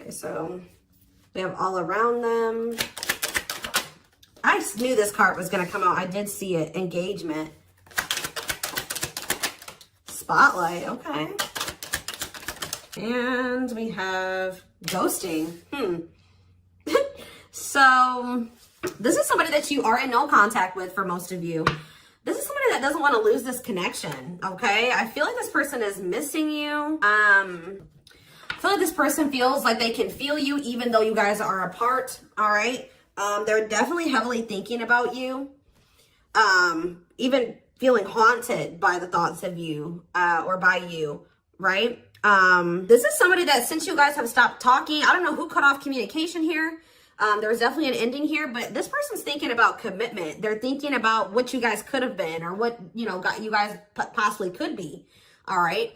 Okay, so we have all around them. I knew this card was going to come out. I did see it. Engagement. Spotlight. Okay. And we have ghosting. So this is somebody that you are in no contact with for most of you. This is somebody that doesn't want to lose this connection, okay? I feel like this person is missing you. I feel like this person feels like they can feel you even though you guys are apart, all right? They're definitely heavily thinking about you. Even feeling haunted by the thoughts of you or by you, right? This is somebody that since you guys have stopped talking, I don't know who cut off communication here. There was definitely an ending here, but this person's thinking about commitment. They're thinking about what you guys could have been or what, you guys possibly could be. All right.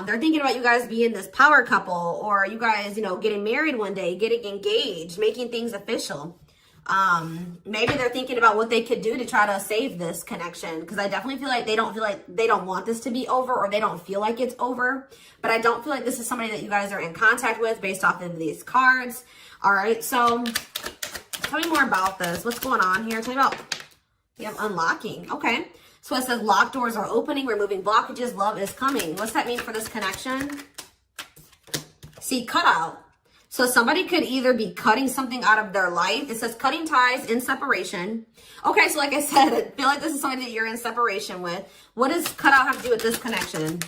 They're thinking about you guys being this power couple or you guys, getting married one day, getting engaged, making things official. Maybe they're thinking about what they could do to try to save this connection. Cause I definitely feel like they don't want this to be over or they don't feel like it's over, but I don't feel like this is somebody that you guys are in contact with based off of these cards. All right. So tell me more about this. What's going on here? Tell me about, you have unlocking. Okay. So it says locked doors are opening, removing blockages, love is coming. What's that mean for this connection? See, cutout. So somebody could either be cutting something out of their life. It says cutting ties in separation. Okay, so like I said, I feel like this is somebody that you're in separation with. What does cutout have to do with this connection?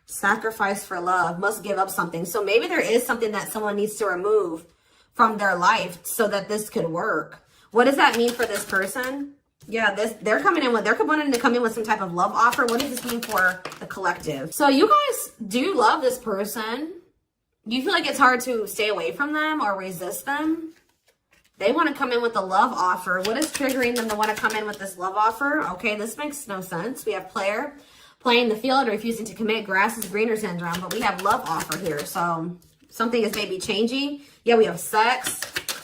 Sacrifice for love, must give up something. So maybe there is something that someone needs to remove from their life so that this could work. What does that mean for this person? Yeah, they're wanting to come in with some type of love offer. What does this mean for the collective? So you guys do love this person. Do you feel like it's hard to stay away from them or resist them? They want to come in with a love offer. What is triggering them to want to come in with this love offer? Okay, this makes no sense. We have player playing the field, refusing to commit, grass is greener syndrome, but we have love offer here. So something is maybe changing. Yeah, we have sex.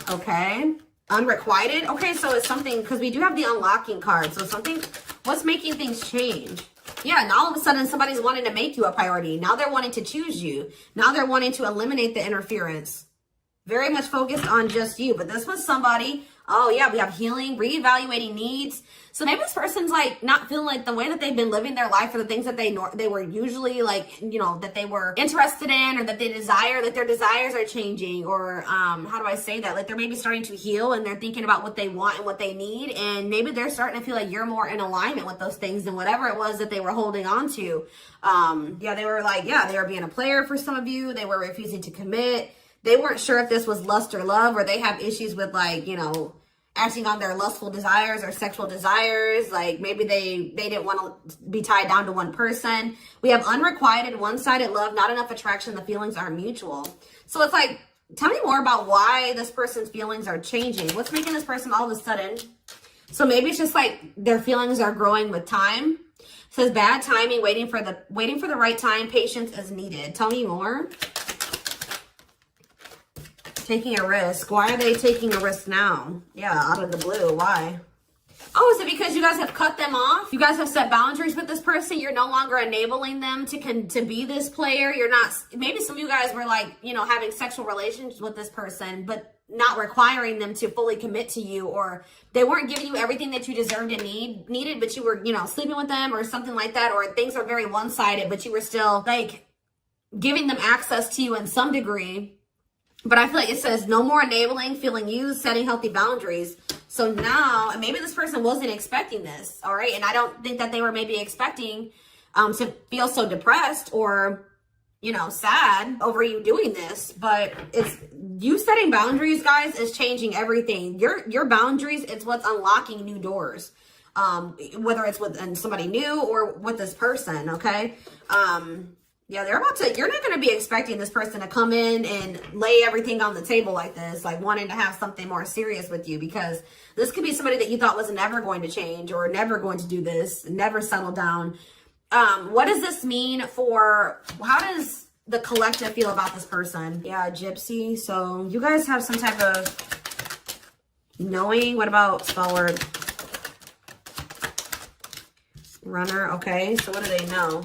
Okay. Unrequited. Okay, so it's something, because we do have the unlocking card. So something, what's making things change? Yeah, and all of a sudden somebody's wanting to make you a priority. Now they're wanting to choose you. Now they're wanting to eliminate the interference. Very much focused on just you. But this was somebody, oh yeah, we have healing, reevaluating needs. So maybe this person's like not feeling like the way that they've been living their life or the things that they were usually like, that they were interested in or that they desire, that their desires are changing or how do I say that? Like they're maybe starting to heal and they're thinking about what they want and what they need. And maybe they're starting to feel like you're more in alignment with those things than whatever it was that they were holding on to. They were being a player for some of you. They were refusing to commit. They weren't sure if this was lust or love, or they have issues with acting on their lustful desires or sexual desires. Like maybe they didn't want to be tied down to one person. We have unrequited, one-sided love, not enough attraction. The feelings aren't mutual. So it's like, tell me more about why this person's feelings are changing. What's making this person all of a sudden? So maybe it's just like their feelings are growing with time. It says bad timing, waiting for the right time. Patience is needed. Tell me more. Taking a risk. Why are they taking a risk now? Yeah, out of the blue. Why? Oh, is it because you guys have cut them off? You guys have set boundaries with this person. You're no longer enabling them to be this player. You're not, maybe some of you guys were like, having sexual relations with this person, but not requiring them to fully commit to you, or they weren't giving you everything that you deserved and needed, but you were, sleeping with them or something like that, or things are very one-sided, but you were still like giving them access to you in some degree. But I feel like it says no more enabling, feeling used, setting healthy boundaries. So now, and maybe this person wasn't expecting this, all right? And I don't think that they were maybe expecting to feel so depressed or, sad over you doing this. But it's you setting boundaries, guys, is changing everything. Your boundaries, it's what's unlocking new doors. Whether it's with somebody new or with this person, okay? Yeah, you're not going to be expecting this person to come in and lay everything on the table like this, like wanting to have something more serious with you, because this could be somebody that you thought was never going to change or never going to do this, never settle down. What does this mean how does the collective feel about this person? Yeah, gypsy. So you guys have some type of knowing. What about spell word? Runner. Okay, so what do they know?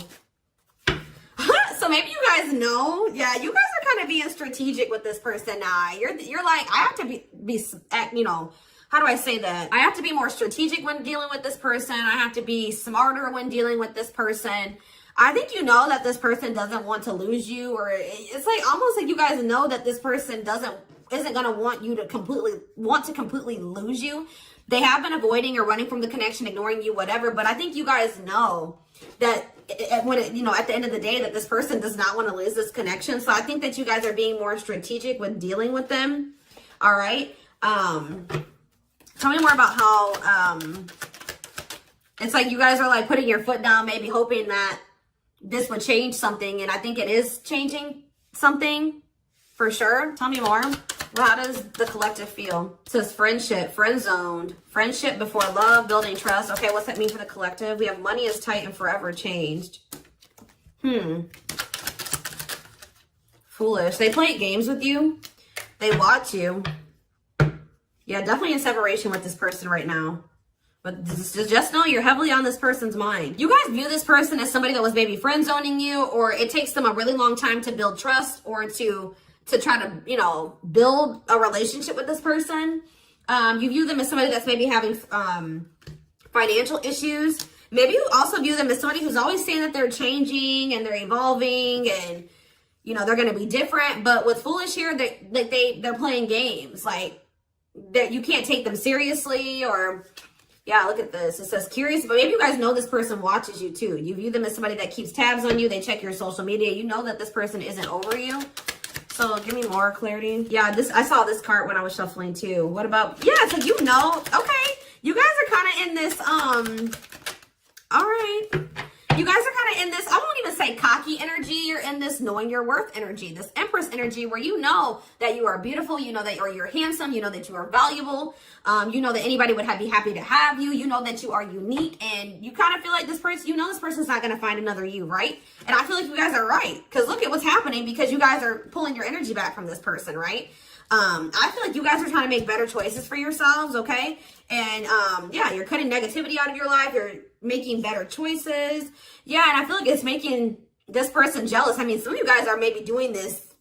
So maybe you guys know. Yeah, you guys are kind of being strategic with this person now. You're like, I have to be, you know, how do I say that? I have to be more strategic when dealing with this person. I have to be smarter when dealing with this person. I think you know that this person doesn't want to lose you, or it's like almost like you guys know that this person isn't going to want you to completely lose you. They have been avoiding or running from the connection, ignoring you, whatever. But I think you guys know that you know, at the end of the day, that this person does not want to lose this connection. So I think that you guys are being more strategic when dealing with them. All right. Tell me more about how it's like you guys are like putting your foot down, maybe hoping that this would change something. And I think it is changing something for sure. Tell me more. How does the collective feel? It says friendship, friend zoned, friendship before love, building trust. Okay, what's that mean for the collective? We have money is tight and forever changed. Foolish. They play games with you. They watch you. Yeah, definitely in separation with this person right now. But just know you're heavily on this person's mind. You guys view this person as somebody that was maybe friend zoning you, or it takes them a really long time to build trust or to try to, you know, build a relationship with this person. You view them as somebody that's maybe having financial issues. Maybe you also view them as somebody who's always saying that they're changing and they're evolving and, you know, they're going to be different. But with Foolish here, they're playing games. Like, that you can't take them seriously, or... Yeah, look at this. It says curious, but maybe you guys know this person watches you too. You view them as somebody that keeps tabs on you. They check your social media. You know that this person isn't over you. So give me more clarity. Yeah, I saw this card when I was shuffling too. What about, yeah, it's like, you know, okay. You guys are kind of in this, all right. You guys are kind of in this, I won't even say cocky energy. You're in this knowing your worth energy, this Empress energy where you know that you are beautiful. You know that you're handsome. You know that you are valuable. You know that anybody would be happy to have you. You know that you are unique, and you kind of feel like this person, you know this person's not going to find another you, right? And I feel like you guys are right, because look at what's happening, because you guys are pulling your energy back from this person, right? I feel like you guys are trying to make better choices for yourselves, okay? And yeah, you're cutting negativity out of your life. You're making better choices. Yeah, and I feel like it's making this person jealous. I mean, some of you guys are maybe doing this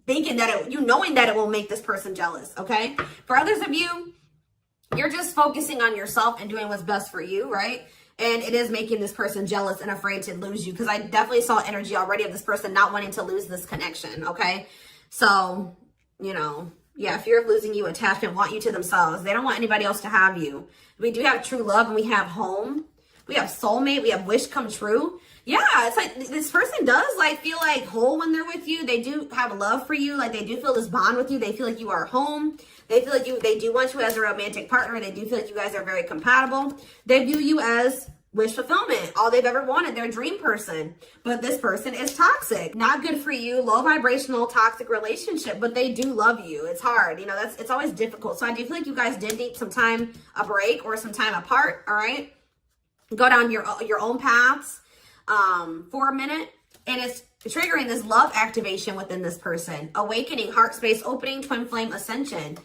thinking that knowing that it will make this person jealous, okay? For others of you, you're just focusing on yourself and doing what's best for you, right? And it is making this person jealous and afraid to lose you, because I definitely saw energy already of this person not wanting to lose this connection, okay? So, you know, yeah, fear of losing you, attachment, want you to themselves. They don't want anybody else to have you. We do have true love, and we have home. We have soulmate. We have wish come true. Yeah, it's like this person does like feel like whole when they're with you. They do have love for you. Like they do feel this bond with you. They feel like you are home. They feel like they do want you as a romantic partner. They do feel like you guys are very compatible. They view you as wish fulfillment, all they've ever wanted, their dream person. But this person is toxic, not good for you, low vibrational, toxic relationship, but they do love you. It's hard, you know, it's always difficult. So I do feel like you guys did need some time, a break or some time apart, all right? Go down your own paths for a minute, and it's triggering this love activation within this person. Awakening, heart space opening, twin flame ascension.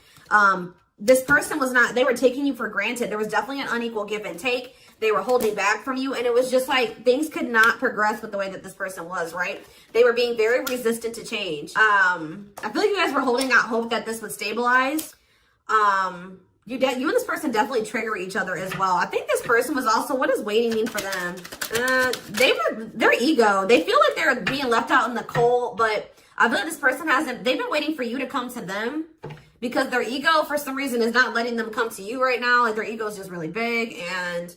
This person they were taking you for granted. There was definitely an unequal give and take. They were holding back from you, and it was just like things could not progress with the way that this person was, right? They were being very resistant to change. I feel like you guys were holding out hope that this would stabilize. You and this person definitely trigger each other as well. I think this person was also, what does waiting mean for them? Their ego. They feel like they're being left out in the cold, but I feel like this person they've been waiting for you to come to them, because their ego, for some reason, is not letting them come to you right now. Like their ego is just really big, and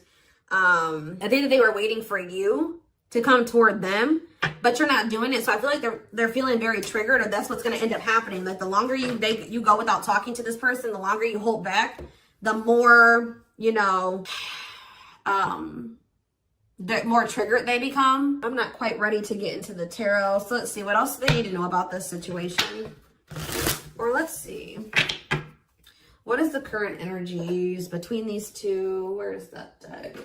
I think that they were waiting for you to come toward them, but you're not doing it. So I feel like they're feeling very triggered, or that's what's going to end up happening. Like the longer you go without talking to this person, the longer you hold back, the more, you know, the more triggered they become. I'm not quite ready to get into the tarot. So let's see, what else do they need to know about this situation? Or let's see. What is the current energies between these two? Where is that deck?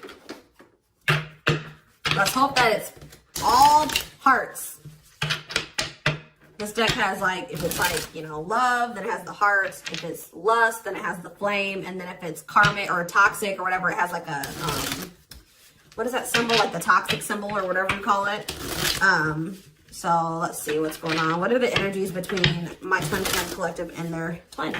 Let's hope that it's all hearts. This deck has like, if it's like, you know, love, then it has the hearts. If it's lust, then it has the flame. And then if it's karmic or toxic or whatever, it has like a, what is that symbol? Like the toxic symbol or whatever you call it. So let's see what's going on. What are the energies between my twin flame collective and their twin?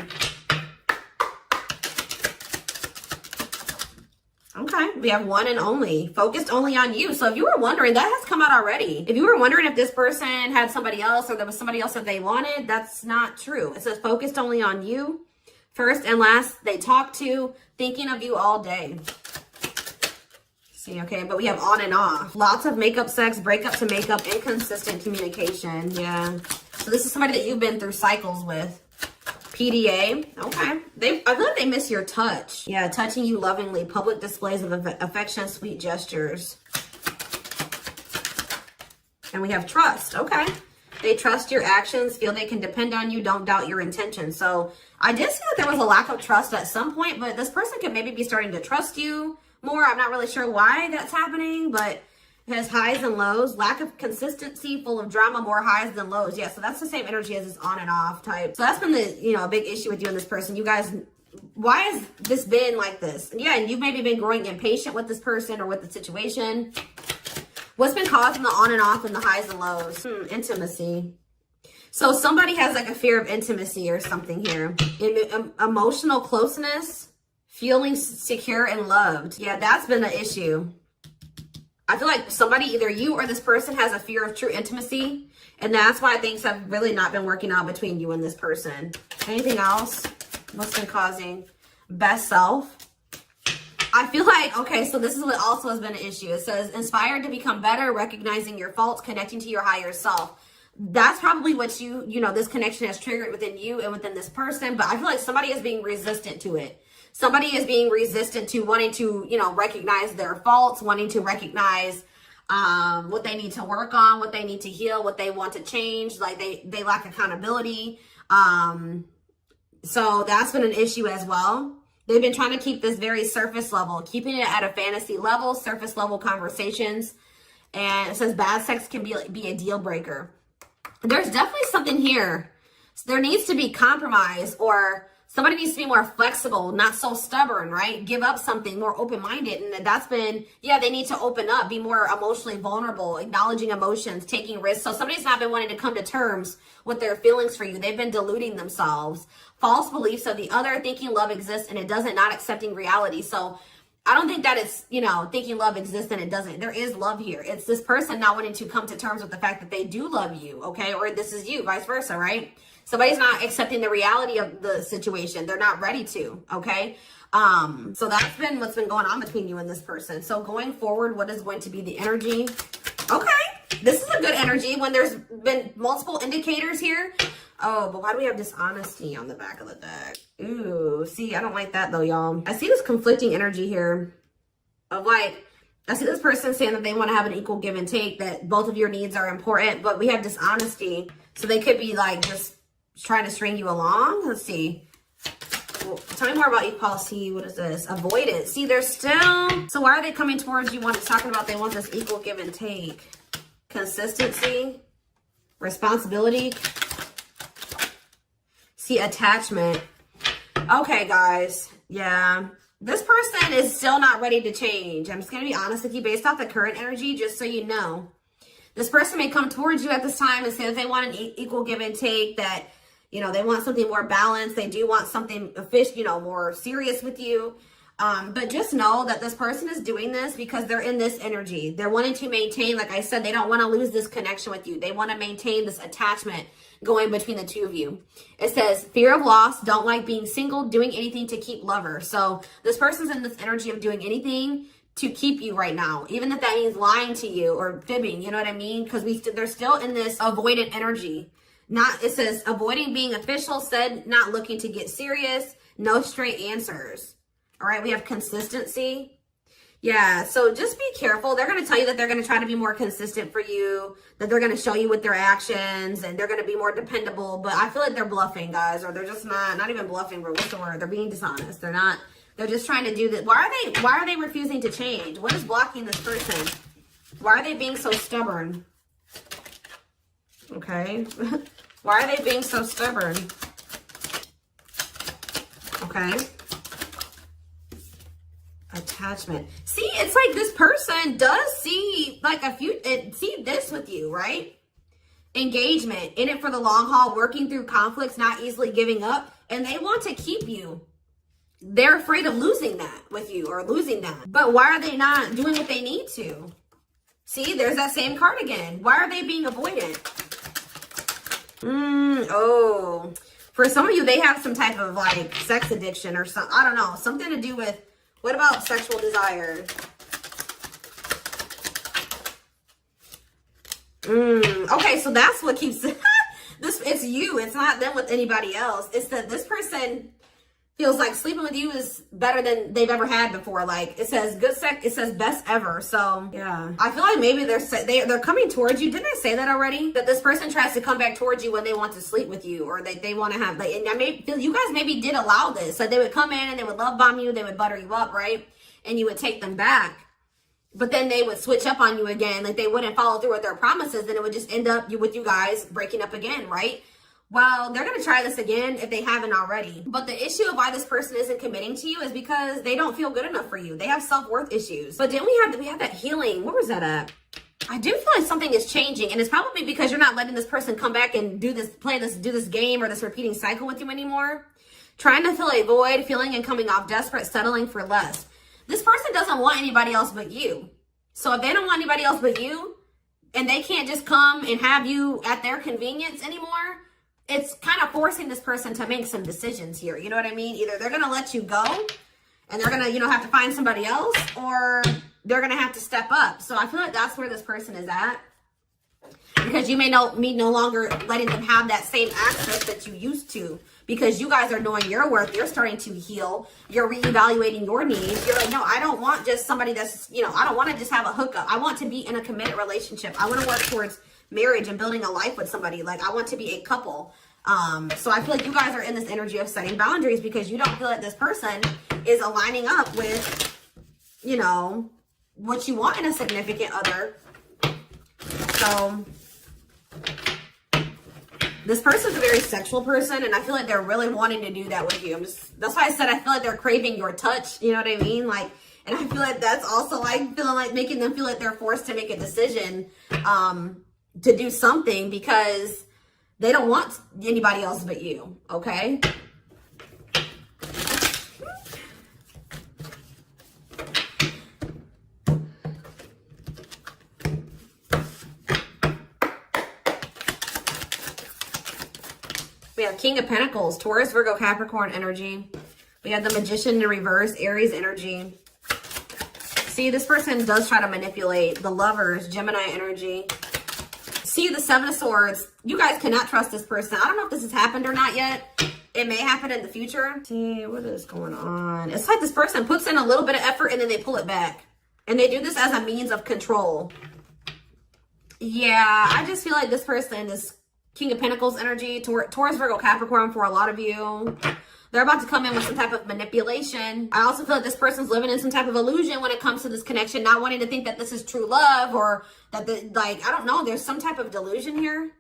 Okay, we have one and only, focused only on you. So if you were wondering, that has come out already. If you were wondering if this person had somebody else or there was somebody else that they wanted, that's not true. It says focused only on you. First and last, they talk to, thinking of you all day. See, okay, but we have on and off. Lots of makeup sex, breakup to makeup, inconsistent communication. Yeah. So this is somebody that you've been through cycles with. PDA. Okay. I feel like they miss your touch. Yeah, touching you lovingly. Public displays of affection, sweet gestures. And we have trust. Okay. They trust your actions, feel they can depend on you, don't doubt your intentions. So I did see that there was a lack of trust at some point, but this person could maybe be starting to trust you more. I'm not really sure why that's happening, but it has highs and lows, lack of consistency, full of drama, more highs than lows. Yeah, so that's the same energy as this on and off type. So that's been the, a big issue with you and this person. You guys, why has this been like this? Yeah, and you've maybe been growing impatient with this person or with the situation. What's been causing the on and off and the highs and lows? Intimacy. So somebody has like a fear of intimacy or something here. Emotional closeness, feeling secure and loved. Yeah, that's been the issue. I feel like somebody, either you or this person, has a fear of true intimacy. And that's why things have really not been working out between you and this person. Anything else? What's been causing? Best self. I feel like, okay, so this is what also has been an issue. It says, inspired to become better, recognizing your faults, connecting to your higher self. That's probably what this connection has triggered within you and within this person. But I feel like somebody is being resistant to it. Somebody is being resistant to wanting to, recognize their faults, wanting to recognize what they need to work on, what they need to heal, what they want to change. Like they lack accountability. So that's been an issue as well. They've been trying to keep this very surface level, keeping it at a fantasy level, surface level conversations. And it says bad sex can be a deal breaker. There's definitely something here. There needs to be compromise, or somebody needs to be more flexible, not so stubborn, right? Give up something, more open-minded. And that's been, they need to open up, be more emotionally vulnerable, acknowledging emotions, taking risks. So somebody's not been wanting to come to terms with their feelings for you. They've been deluding themselves. False beliefs of the other, thinking love exists and it doesn't, not accepting reality. So I don't think that it's, thinking love exists and it doesn't. There is love here. It's this person not wanting to come to terms with the fact that they do love you, okay? Or this is you, vice versa, right? Somebody's not accepting the reality of the situation. They're not ready to, okay? So that's been what's been going on between you and this person. So going forward, what is going to be the energy? Okay, this is a good energy when there's been multiple indicators here. Oh, but why do we have dishonesty on the back of the deck? Ooh, see, I don't like that though, y'all. I see this conflicting energy here of I see this person saying that they want to have an equal give and take, that both of your needs are important, but we have dishonesty. So they could be like just trying to string you along. Let's see. Well, tell me more about equality. What is this? Avoidance. See, they're still... So why are they coming towards you? Talking about they want this equal give and take. Consistency. Responsibility. See, attachment. Okay, guys. Yeah. This person is still not ready to change. I'm just going to be honest with you based off the current energy, just so you know. This person may come towards you at this time and say that they want an equal give and take, that, they want something more balanced. They do want something more serious with you. But just know that this person is doing this because they're in this energy. They're wanting to maintain, like I said, they don't want to lose this connection with you. They want to maintain this attachment going between the two of you. It says fear of loss, don't like being single, doing anything to keep lover. So this person's in this energy of doing anything to keep you right now, even if that means lying to you or fibbing, you know what I mean? Because they're still in this avoidant energy. It says avoiding being official, said not looking to get serious, no straight answers. All right, we have consistency. Yeah, so just be careful. They're going to tell you that they're going to try to be more consistent for you, that they're going to show you with their actions, and they're going to be more dependable. But I feel like they're bluffing, guys, or they're just not even bluffing, but what's the word? They're being dishonest. They're just trying to do this. Why are they refusing to change? What is blocking this person? Why are they being so stubborn? Okay. Why are they being so stubborn? Okay. Attachment. See, it's like this person does see like see this with you, right? engagement, in it for the long haul, working through conflicts, not easily giving up, and they want to keep you. They're afraid of losing that with you or losing that. But why are they not doing what they need to? See, there's that same card again. Why are they being avoidant? Oh, for some of you, they have some type of like sex addiction or something. I don't know, something to do with, what about sexual desire? Okay, so that's what keeps this. It's you. It's not them with anybody else. It's that this person feels like sleeping with you is better than they've ever had before. Like it says good sex, it says best ever. So yeah, I feel like maybe they're coming towards you. Didn't I say that already? That this person tries to come back towards you when they want to sleep with you, or they want to have, like, and I may feel you guys maybe did allow this. So they would come in and they would love bomb you, they would butter you up, right? And you would take them back. But then they would switch up on you again. Like they wouldn't follow through with their promises. And it would just end up with you guys breaking up again, right? Well, they're going to try this again if they haven't already. But the issue of why this person isn't committing to you is because they don't feel good enough for you. They have self-worth issues. But then we have that healing. Where was that at? I do feel like something is changing. And it's probably because you're not letting this person come back and do this game or this repeating cycle with you anymore. Trying to fill a void, feeling and coming off desperate, settling for less. This person doesn't want anybody else but you. So if they don't want anybody else but you, and they can't just come and have you at their convenience anymore, it's kind of forcing this person to make some decisions here. You know what I mean? Either they're going to let you go and they're going to, have to find somebody else, or they're going to have to step up. So I feel like that's where this person is at. Because you may no longer letting them have that same access that you used to, because you guys are knowing your worth. You're starting to heal. You're reevaluating your needs. You're like, no, I don't want just somebody that's, I don't want to just have a hookup. I want to be in a committed relationship. I want to work towards marriage and building a life with somebody. Like I want to be a couple. So I feel like you guys are in this energy of setting boundaries because you don't feel like this person is aligning up with, what you want in a significant other. So this person's a very sexual person, and I feel like they're really wanting to do that with you. That's why I said I feel like they're craving your touch. You know what I mean? Like, and I feel like that's also like feeling like making them feel like they're forced to make a decision to do something because they don't want anybody else but you. Okay. We have King of Pentacles, Taurus, Virgo, Capricorn energy. We have the Magician in reverse, Aries energy. See, this person does try to manipulate. The Lovers, Gemini energy. See, the Seven of Swords. You guys cannot trust this person. I don't know if this has happened or not yet. It may happen in the future. See, what is going on? It's like this person puts in a little bit of effort and then they pull it back. And they do this as a means of control. Yeah, I just feel like this person is King of Pentacles energy, Taurus, Virgo, Capricorn for a lot of you. They're about to come in with some type of manipulation. I also feel like this person's living in some type of illusion when it comes to this connection, not wanting to think that this is true love or that, I don't know, there's some type of delusion here.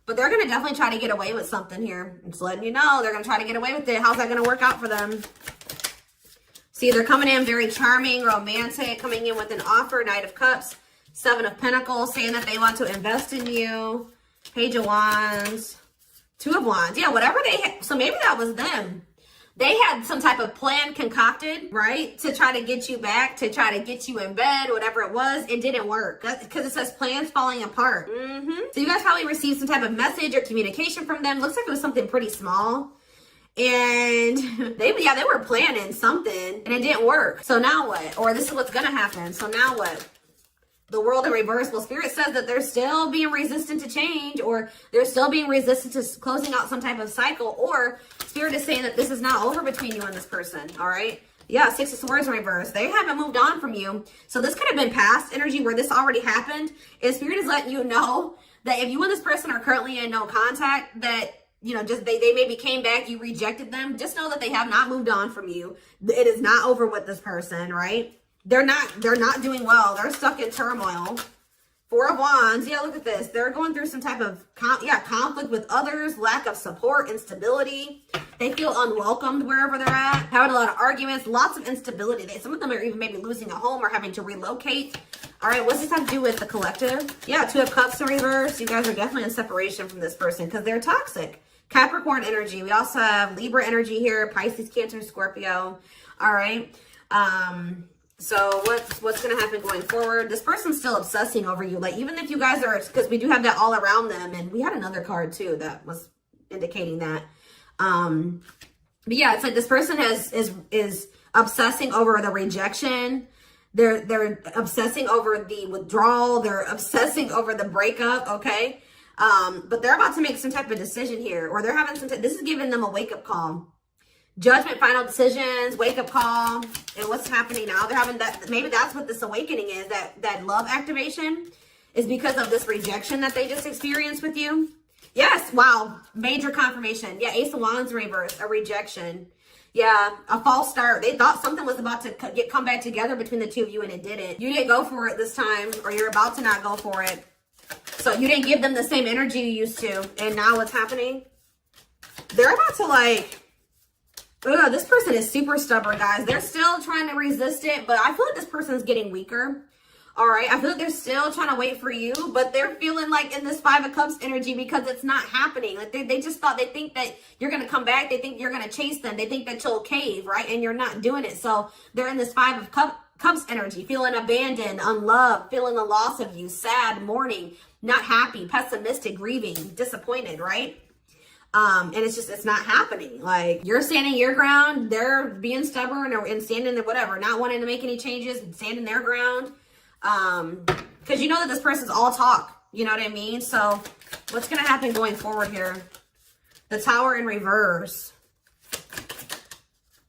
But they're going to definitely try to get away with something here. I'm just letting you know, they're going to try to get away with it. How's that going to work out for them? See, they're coming in very charming, romantic, coming in with an offer, Knight of Cups, Seven of Pentacles, saying that they want to invest in you. Page of Wands, Two of Wands. Yeah, whatever they had. So maybe that was them. They had some type of plan concocted, right? To try to get you back, to try to get you in bed, whatever it was. It didn't work because it says plans falling apart. So you guys probably received some type of message or communication from them. Looks like it was something pretty small. And they were planning something and it didn't work. So now what? Or this is what's going to happen. So now what? The World in reverse. Well, Spirit says that they're still being resistant to change, or they're still being resistant to closing out some type of cycle, or Spirit is saying that this is not over between you and this person. All right. Yeah. Six of Swords in reverse. They haven't moved on from you. So this could have been past energy where this already happened. And Spirit is letting you know that if you and this person are currently in no contact, that, just they maybe came back, you rejected them. Just know that they have not moved on from you. It is not over with this person, right? They're not doing well. They're stuck in turmoil. Four of Wands. Yeah, look at this. They're going through some type of conflict with others, lack of support, instability. They feel unwelcomed wherever they're at, having a lot of arguments, lots of instability. Some of them are even maybe losing a home or having to relocate. All right, what's this have to do with the collective? Yeah, Two of Cups in reverse. You guys are definitely in separation from this person because they're toxic. Capricorn energy. We also have Libra energy here, Pisces, Cancer, Scorpio. All right. So what's going to happen going forward? This person's still obsessing over you. Like, even if you guys are, because we do have that all around them, and we had another card too that was indicating that. But yeah, it's like this person is obsessing over the rejection. They're obsessing over the withdrawal. They're obsessing over the breakup. Okay. But they're about to make some type of decision here, or they're having this is giving them a wake-up call. Judgment, final decisions, wake-up call. And what's happening now? They're having that, maybe that's what this awakening is, that love activation is because of this rejection that they just experienced with you. Yes, wow, major confirmation. Yeah, Ace of Wands reverse, a rejection. Yeah, a false start. They thought something was about to come back together between the two of you, and it didn't. You didn't go for it this time, or you're about to not go for it. So you didn't give them the same energy you used to. And now what's happening? They're about to like... Ugh, this person is super stubborn, guys. They're still trying to resist it, but I feel like this person's getting weaker. All right, I feel like they're still trying to wait for you, but they're feeling like in this Five of Cups energy because it's not happening. Like they just thought, they think that you're going to come back. They think you're going to chase them. They think that you'll cave, right? And you're not doing it. So they're in this Five of Cups energy, feeling abandoned, unloved, feeling the loss of you, sad, mourning, not happy, pessimistic, grieving, disappointed, right? And it's not happening. Like, you're standing your ground, they're being stubborn and standing there, whatever, not wanting to make any changes, standing their ground. Because you know that this person's all talk, you know what I mean? So what's going to happen going forward here? The Tower in reverse.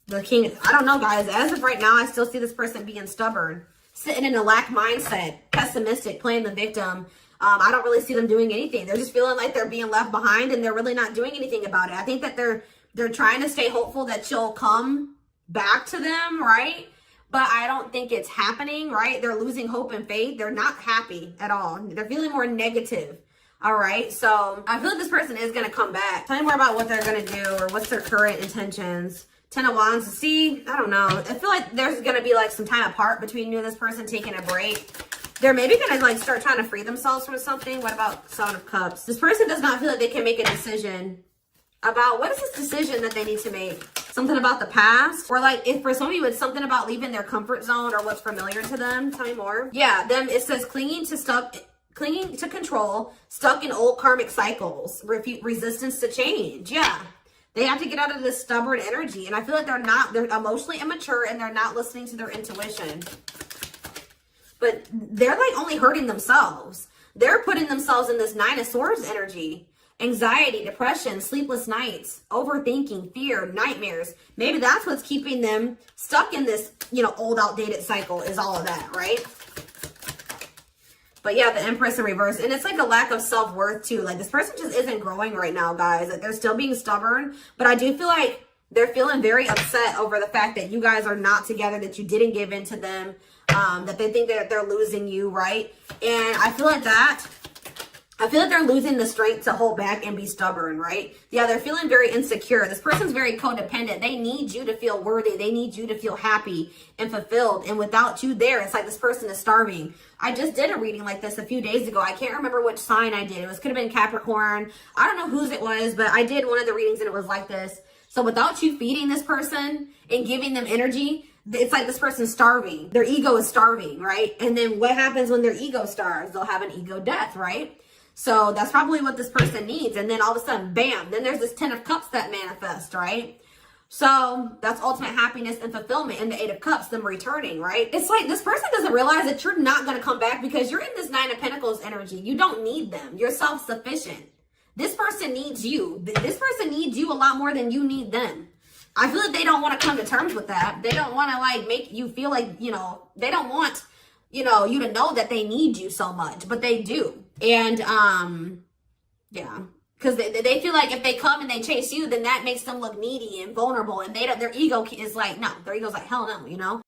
The King, I don't know, guys. As of right now, I still see this person being stubborn, sitting in a lack mindset, pessimistic, playing the victim. I don't really see them doing anything. They're just feeling like they're being left behind, and they're really not doing anything about it. I think that they're trying to stay hopeful that you'll come back to them, right? But I don't think it's happening, right? They're losing hope and faith. They're not happy at all. They're feeling more negative. All right. So I feel like this person is going to come back. Tell me more about what they're going to do, or what's their current intentions. Ten of Wands. See, I don't know. I feel like there's going to be like some time apart between you and this person, taking a break. They're maybe going to like start trying to free themselves from something. What about Seven of Cups? This person does not feel like they can make a decision about, what is this decision that they need to make? Something about the past? Or like, if for some of you, it's something about leaving their comfort zone or what's familiar to them. Tell me more. Yeah, them, it says clinging to control, stuck in old karmic cycles, resistance to change. Yeah. They have to get out of this stubborn energy. And I feel like they're emotionally immature, and they're not listening to their intuition. But they're like only hurting themselves. They're putting themselves in this Nine of Swords energy. Anxiety, depression, sleepless nights, overthinking, fear, nightmares. Maybe that's what's keeping them stuck in this, old outdated cycle, is all of that, right? But yeah, the Empress in reverse. And it's like a lack of self-worth too. Like, this person just isn't growing right now, guys. Like, they're still being stubborn. But I do feel like they're feeling very upset over the fact that you guys are not together, that you didn't give in to them. That they think that they're losing you, right? And I feel like they're losing the strength to hold back and be stubborn, right? Yeah, they're feeling very insecure. This person's very codependent. They need you to feel worthy. They need you to feel happy and fulfilled. And without you there, it's like this person is starving. I just did a reading like this a few days ago. I can't remember which sign I did. Could have been Capricorn. I don't know whose it was, but I did one of the readings and it was like this. So without you feeding this person and giving them energy, it's like this person's starving. Their ego is starving, right? And then what happens when their ego starves? They'll have an ego death, right? So that's probably what this person needs. And then all of a sudden, bam, then there's this 10 of Cups that manifest, right? So that's ultimate happiness and fulfillment. And the 8 of Cups, them returning, right? It's like this person doesn't realize that you're not going to come back because you're in this 9 of Pentacles energy. You don't need them. You're self-sufficient. This person needs you. This person needs you a lot more than you need them. I feel like they don't want to come to terms with that. They don't want to like make you feel like, they don't want, you to know that they need you so much, but they do. And, yeah, because they feel like if they come and they chase you, then that makes them look needy and vulnerable. And their ego is like, no, their ego's like, hell no,